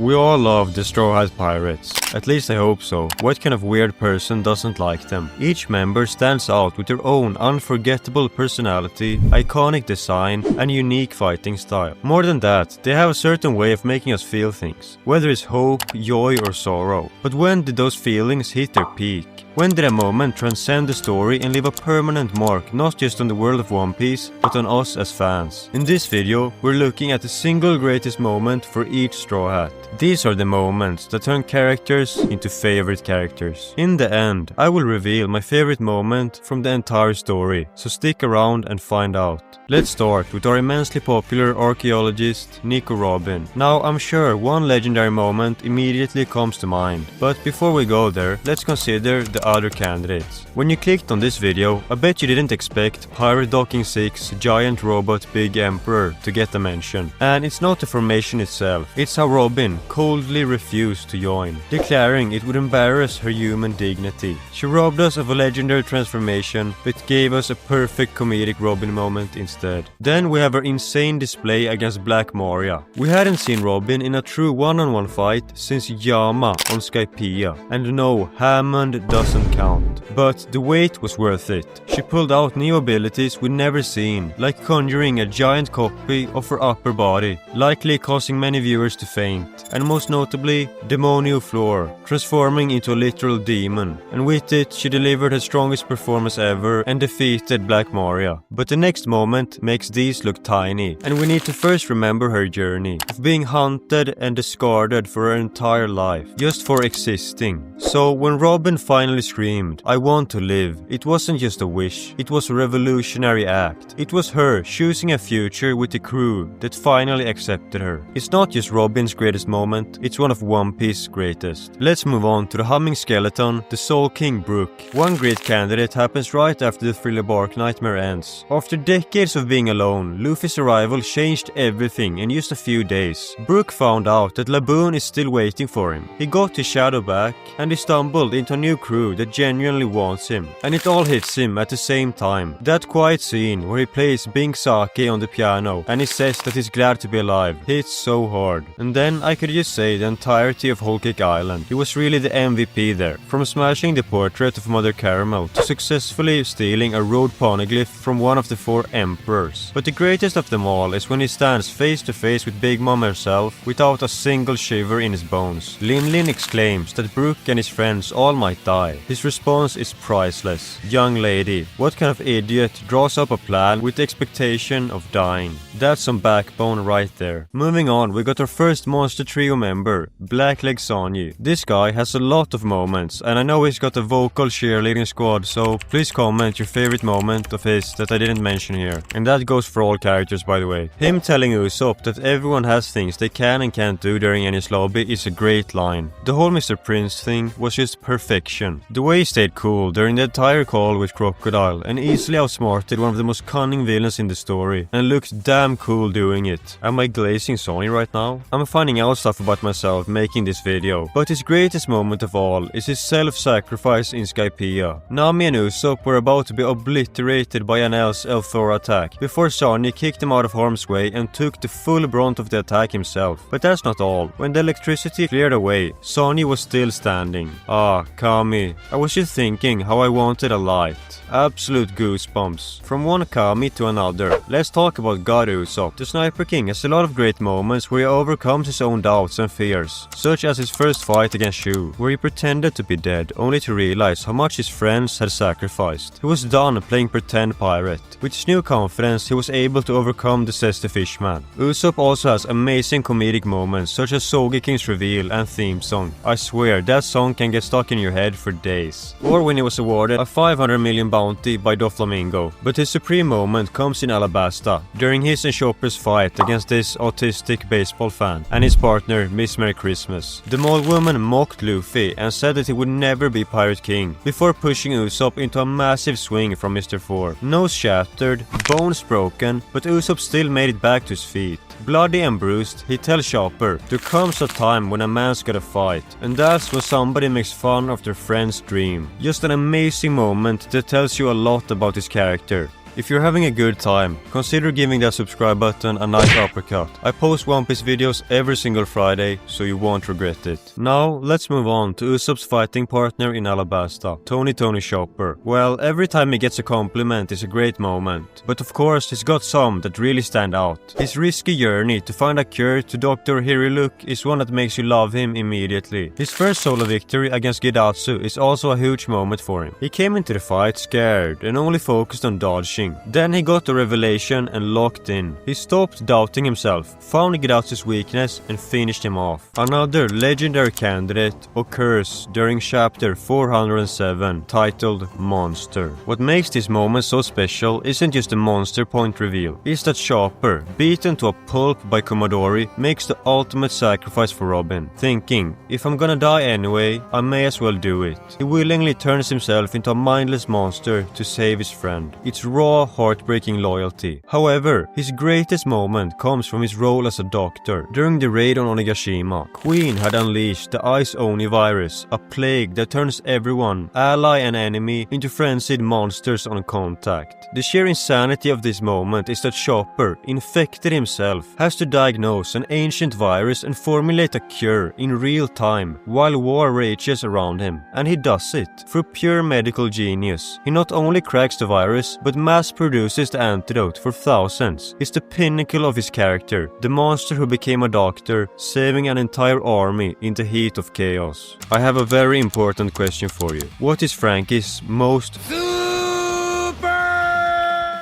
We all love the Straw Hat Pirates. At least I hope so. What kind of weird person doesn't like them? Each member stands out with their own unforgettable personality, iconic design, and unique fighting style. More than that, they have a certain way of making us feel things, whether it's hope, joy, or sorrow. But when did those feelings hit their peak? When did a moment transcend the story and leave a permanent mark not just on the world of One Piece, but on us as fans? In this video, we're looking at the single greatest moment for each Straw Hat. These are the moments that turn characters into favorite characters. In the end, I will reveal my favorite moment from the entire story, so stick around and find out. Let's start with our immensely popular archaeologist, Nico Robin. Now, I'm sure one legendary moment immediately comes to mind, but before we go there, let's consider the other candidates. When you clicked on this video, I bet you didn't expect Pirate Docking 6 Giant Robot Big Emperor to get a mention. And it's not the formation itself, it's how Robin coldly refused to join, declaring it would embarrass her human dignity. She robbed us of a legendary transformation, but gave us a perfect comedic Robin moment instead. Then we have her insane display against Black Maria. We hadn't seen Robin in a true one-on-one fight since Yama on Skypiea, and no, Hammond doesn't count. But the wait was worth it. She pulled out new abilities we'd never seen, like conjuring a giant copy of her upper body, likely causing many viewers to faint, and most notably, Demonio Floor, transforming into a literal demon, and with it she delivered her strongest performance ever and defeated Black Maria. But the next moment makes these look tiny, and we need to first remember her journey, of being hunted and discarded for her entire life, just for existing. So when Robin finally screamed, "I want to live," it wasn't just a wish, it was a revolutionary act. It was her choosing a future with the crew that finally accepted her. It's not just Robin's greatest moment, it's one of One Piece's greatest. Let's move on to the humming skeleton, the Soul King Brook. One great candidate happens right after the Thriller Bark nightmare ends. After decades of being alone, Luffy's arrival changed everything in just a few days. Brook found out that Laboon is still waiting for him. He got his shadow back, and he stumbled into a new crew that genuinely wants him. And it all hits him at the same time. That quiet scene where he plays Bing Sake on the piano and he says that he's glad to be alive hits so hard. And then I could just say the entirety of Whole Cake Island. He was really the MVP there. From smashing the portrait of Mother Caramel to successfully stealing a road poneglyph from one of the 4 emperors. But the greatest of them all is when he stands face to face with Big Mom herself without a single shiver in his bones. Lin Lin exclaims that Brook and his friends all might die. His response is priceless. Young lady, what kind of idiot draws up a plan with the expectation of dying? That's some backbone right there. Moving on, we got our first Monster Trio member, Blackleg Sanji. This guy has a lot of moments, and I know he's got a vocal cheerleading squad, so please comment your favorite moment of his that I didn't mention here. And that goes for all characters, by the way. Him telling Usopp that everyone has things they can and can't do during Enies Lobby is a great line. The whole Mr. Prince thing was just perfection. The way he stayed cool during the entire call with Crocodile and easily outsmarted one of the most cunning villains in the story, and looked damn cool doing it. Am I glazing Sony right now? I'm finding out stuff about myself making this video, but his greatest moment of all is his self-sacrifice in Skypiea. Nami and Usopp were about to be obliterated by Enel's Elthor attack before Sanji kicked him out of harm's way and took the full brunt of the attack himself. But that's not all. When the electricity cleared away, Sanji was still standing. Ah, Kami. I was just thinking how I wanted a light. Absolute goosebumps. From one Kami to another. Let's talk about God Usopp. The Sniper King has a lot of great moments where he overcomes his own doubts and fears, such as his first fight against Shu, where he pretended to be dead only to realize how much his friends had sacrificed. He was done playing pretend pirate. With his new confidence, he was able to overcome the Zesty Fishman. Usopp also has amazing comedic moments such as Sogi King's reveal and theme song. I swear that song can get stuck in your head for days. Or when he was awarded a 500 million bounty by Doflamingo. But his supreme moment comes in Alabasta, during his and Chopper's fight against this autistic baseball fan and his partner Miss Merry Christmas. The mole woman mocked Luffy and said that he would never be Pirate King, before pushing Usopp into a massive swing from Mr. 4. Nose shattered, bones broken, but Usopp still made it back to his feet. Bloody and bruised, he tells Chopper, there comes a time when a man's gotta fight, and that's when somebody makes fun of their friend's dream. Just an amazing moment that tells you a lot about his character. If you're having a good time, consider giving that subscribe button a nice uppercut. I post One Piece videos every single Friday, so you won't regret it. Now, let's move on to Usopp's fighting partner in Alabasta, Tony Chopper. Well, every time he gets a compliment is a great moment, but of course he's got some that really stand out. His risky journey to find a cure to Dr. Hiriluk is one that makes you love him immediately. His first solo victory against Gidatsu is also a huge moment for him. He came into the fight scared and only focused on dodging. Then he got a revelation and locked in. He stopped doubting himself, found Gidatsu's weakness and finished him off. Another legendary candidate occurs during chapter 407, titled Monster. What makes this moment so special isn't just the monster point reveal, it's that Chopper, beaten to a pulp by Komadori, makes the ultimate sacrifice for Robin, thinking, if I'm gonna die anyway, I may as well do it. He willingly turns himself into a mindless monster to save his friend. It's raw, heartbreaking loyalty. However, his greatest moment comes from his role as a doctor. During the raid on Onigashima, Queen had unleashed the Ice Oni virus, a plague that turns everyone, ally and enemy, into frenzied monsters on contact. The sheer insanity of this moment is that Chopper, infected himself, has to diagnose an ancient virus and formulate a cure in real time while war rages around him. And he does it. Through pure medical genius, he not only cracks the virus, but mass produces the antidote for thousands. It's the pinnacle of his character, the monster who became a doctor, saving an entire army in the heat of chaos. I have a very important question for you. What is Franky's most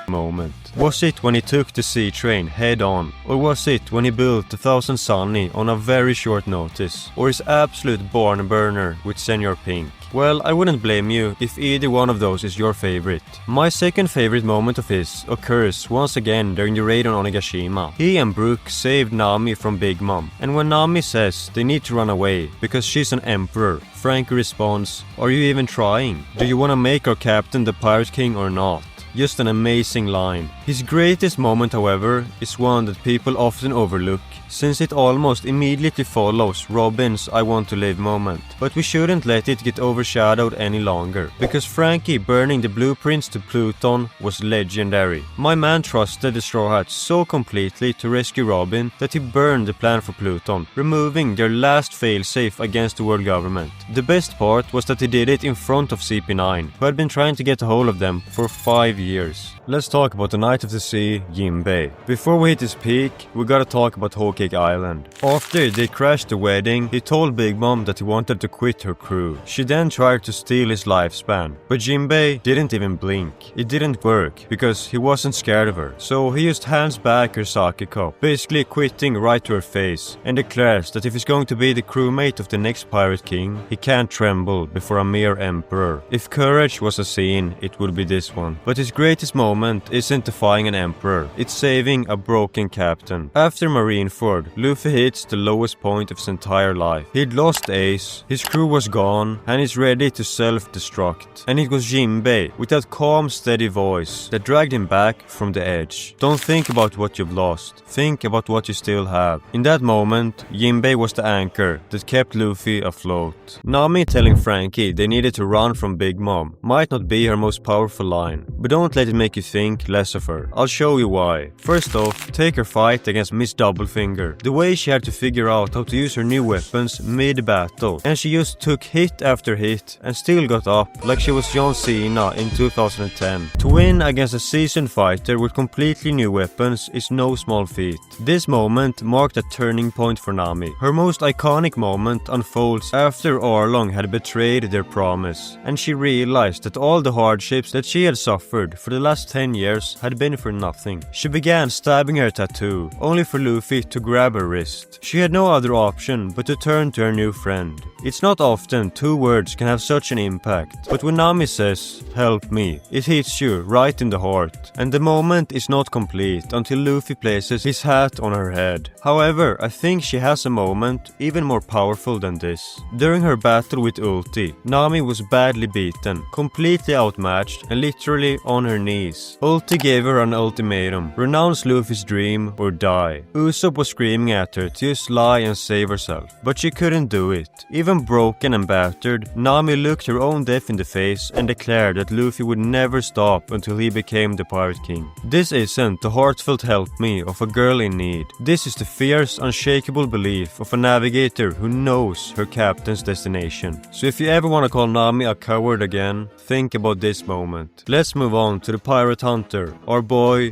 moment? Was it when he took the sea train head on, or was it when he built the 1000 Sunny on a very short notice, or his absolute barn burner with Senor Pink? Well, I wouldn't blame you if either one of those is your favorite. My second favorite moment of his occurs once again during the raid on Onigashima. He and Brook saved Nami from Big Mom, and when Nami says they need to run away because she's an emperor, Franky responds, "Are you even trying? Do you want to make our captain the Pirate King or not?" Just an amazing line. His greatest moment, however, is one that people often overlook, since it almost immediately follows Robin's I want to live moment. But we shouldn't let it get overshadowed any longer, because Franky burning the blueprints to Pluton was legendary. My man trusted the Straw Hats so completely to rescue Robin that he burned the plan for Pluton, removing their last failsafe against the world government. The best part was that he did it in front of CP9, who had been trying to get a hold of them for 5 years. Let's talk about the Knight of the Sea, Jinbei. Before we hit his peak, we gotta talk about Whole Cake Island. After they crashed the wedding, he told Big Mom that he wanted to quit her crew. She then tried to steal his lifespan, but Jinbei didn't even blink. It didn't work, because he wasn't scared of her. So he just hands back her sake cup, basically quitting right to her face, and declares that if he's going to be the crewmate of the next Pirate King, he can't tremble before a mere emperor. If courage was a scene, it would be this one. But his greatest moment isn't defying an emperor, it's saving a broken captain. After Marineford, Luffy hits the lowest point of his entire life. He'd lost Ace, his crew was gone, and he's ready to self-destruct. And it was Jinbei, with that calm, steady voice, that dragged him back from the edge. Don't think about what you've lost, think about what you still have. In that moment, Jinbei was the anchor that kept Luffy afloat. Nami telling Franky they needed to run from Big Mom might not be her most powerful line, but don't let it make you think less of her. I'll show you why. First off, take her fight against Miss Doublefinger. The way she had to figure out how to use her new weapons mid-battle, and she just took hit after hit and still got up like she was John Cena in 2010. To win against a seasoned fighter with completely new weapons is no small feat. This moment marked a turning point for Nami. Her most iconic moment unfolds after Arlong had betrayed their promise, and she realized that all the hardships that she had suffered for the last 10 years had been for nothing. She began stabbing her tattoo, only for Luffy to grab her wrist. She had no other option but to turn to her new friend. It's not often 2 words can have such an impact, but when Nami says, "Help me," it hits you right in the heart. And the moment is not complete until Luffy places his hat on her head. However, I think she has a moment even more powerful than this. During her battle with Ulti, Nami was badly beaten, completely outmatched, and literally on her knees. Ulti gave her an ultimatum: renounce Luffy's dream or die. Usopp was screaming at her to just lie and save herself, but she couldn't do it. Even Even broken and battered, Nami looked her own death in the face and declared that Luffy would never stop until he became the Pirate King. This isn't the heartfelt help me of a girl in need. This is the fierce, unshakable belief of a navigator who knows her captain's destination. So if you ever want to call Nami a coward again, think about this moment. Let's move on to the pirate hunter, our boy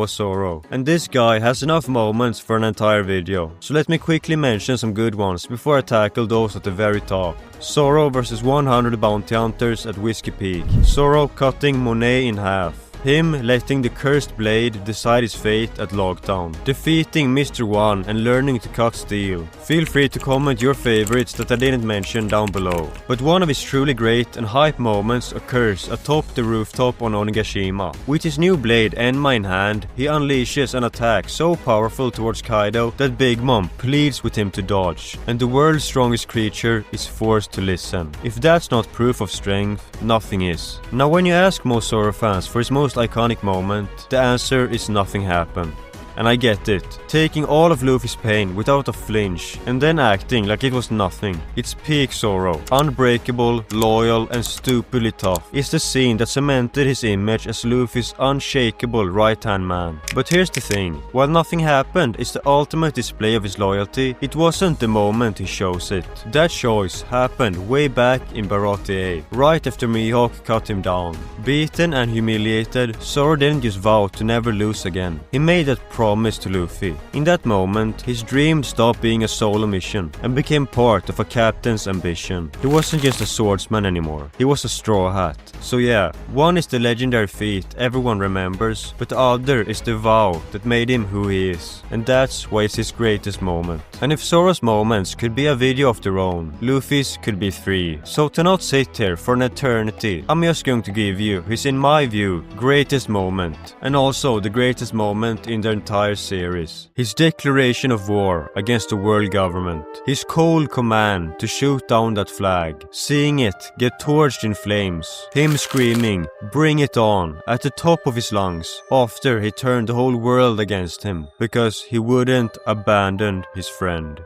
Zoro. And this guy has enough moments for an entire video, so let me quickly mention some good ones before I tackle those at the very top. Zoro versus 100 bounty hunters at Whiskey Peak. Zoro cutting Monet in half. Him letting the cursed blade decide his fate at Logtown. Defeating Mr. One and learning to cut steel. Feel free to comment your favorites that I didn't mention down below. But one of his truly great and hype moments occurs atop the rooftop on Onigashima. With his new blade Enma in hand, he unleashes an attack so powerful towards Kaido that Big Mom pleads with him to dodge, and the world's strongest creature is forced to listen. If that's not proof of strength, nothing is. Now when you ask most Zoro fans for his most iconic moment, the answer is nothing happened. And I get it. Taking all of Luffy's pain without a flinch and then acting like it was nothing. It's peak Zoro. Unbreakable, loyal and stupidly tough is the scene that cemented his image as Luffy's unshakable right-hand man. But here's the thing. While nothing happened is the ultimate display of his loyalty, it wasn't the moment he shows it. That choice happened way back in Baratie, right after Mihawk cut him down. Beaten and humiliated, Zoro didn't just vow to never lose again. He made that promise to Luffy. In that moment, his dream stopped being a solo mission and became part of a captain's ambition. He wasn't just a swordsman anymore, he was a straw hat. So yeah, one is the legendary feat everyone remembers, but the other is the vow that made him who he is. And that's why it's his greatest moment. And if Zoro's moments could be a video of their own, Luffy's could be 3. So to not sit here for an eternity, I'm just going to give you his, in my view, greatest moment. And also the greatest moment in the entire series. His declaration of war against the world government. His cold command to shoot down that flag. Seeing it get torched in flames. Him screaming, "Bring it on," at the top of his lungs after he turned the whole world against him because he wouldn't abandon his friend.